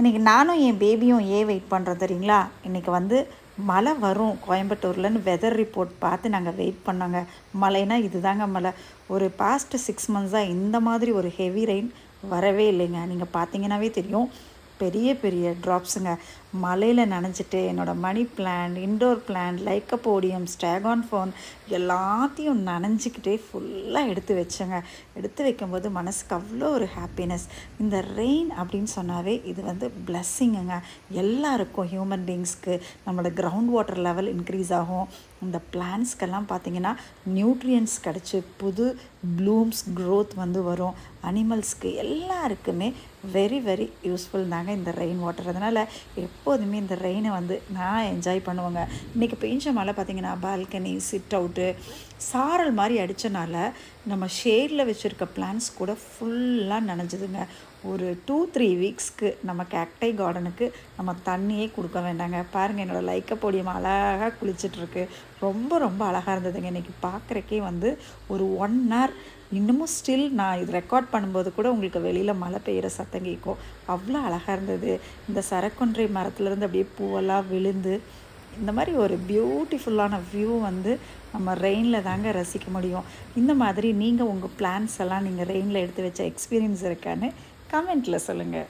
இன்றைக்கி நானும் என் பேபியும் ஏன் வெயிட் பண்ணுறோம் தெரியுங்களா? இன்றைக்கி வந்து மழை வரும் கோயம்புத்தூர்லன்னு வெதர் ரிப்போர்ட் பார்த்து நாங்கள் வெயிட் பண்ணோங்க. மழைனா இதுதாங்க மழை. ஒரு பாஸ்ட்டு 6 மந்த்ஸாக இந்த மாதிரி ஒரு ஹெவி ரெயின் வரவே இல்லைங்க. நீங்கள் பார்த்தீங்கன்னாவே தெரியும், பெரிய பெரிய ட்ராப்ஸுங்க. மழையில் நனைஞ்சிட்டு என்னோடய money plant, indoor plant, lycopodium, staghorn fern எல்லாத்தையும் நனைஞ்சிக்கிட்டே ஃபுல்லாக எடுத்து வச்சேங்க. எடுத்து வைக்கும்போது மனசுக்கு அவ்வளோ ஒரு ஹாப்பினஸ். இந்த ரெயின் அப்படின்னு சொன்னாவே இது வந்து பிளஸ்ஸிங்குங்க. எல்லாருக்கும், ஹியூமன் பீயிங்ஸ்க்கு நம்மளோட கிரவுண்ட் வாட்டர் லெவல் இன்க்ரீஸ் ஆகும். இந்த பிளான்ஸ்க்கெல்லாம் பார்த்திங்கன்னா நியூட்ரியன்ஸ் கிடச்சி புது ப்ளூம்ஸ் க்ரோத் வந்து வரும். அனிமல்ஸ்க்கு எல்லாருக்குமே வெரி வெரி யூஸ்ஃபுல் தாங்க இந்த ரெயின் வாட்டர். அதனால் எப்போதுமே இந்த ரெயினை வந்து நான் என்ஜாய் பண்ணுவேங்க. இன்றைக்கி பெஞ்ச மழை பார்த்திங்கன்னா பால்கனி, சிட் அவுட்டு சாரல் மாதிரி அடித்தனால நம்ம ஷேடில் வச்சுருக்க பிளான்ஸ் கூட ஃபுல்லாக நனைஞ்சுதுங்க. ஒரு 2-3 வீக்ஸ்க்கு நம்ம கேக்டை கார்டனுக்கு நம்ம தண்ணியே கொடுக்க வேண்டாங்க. பாருங்கள், என்னோடய லைக்கோபோடியம் அழகாக குளிச்சிட்ருக்கு. ரொம்ப ரொம்ப அழகாக இருந்ததுங்க. இன்றைக்கி பார்க்குறக்கே வந்து ஒரு 1 hour இன்னமும் ஸ்டில் நான் இது ரெக்கார்ட் பண்ணும்போது கூட உங்களுக்கு வெளியில் மழை பெய்கிற சத்தம் கேட்கும். அவ்வளோ அழகாக இருந்தது. இந்த சரக்கொன்றை மரத்துலேருந்து அப்படியே பூவெல்லாம் விழுந்து இந்த மாதிரி ஒரு பியூட்டிஃபுல்லான வியூ வந்து நம்ம ரெயினில் தாங்க ரசிக்க முடியும். இந்த மாதிரி நீங்கள் உங்கள் பிளான்ஸ் எல்லாம் நீங்கள் ரெயினில் எடுத்து வச்ச எக்ஸ்பீரியன்ஸ் இருக்கான்னு கமெண்ட்டில் சொல்லுங்கள்.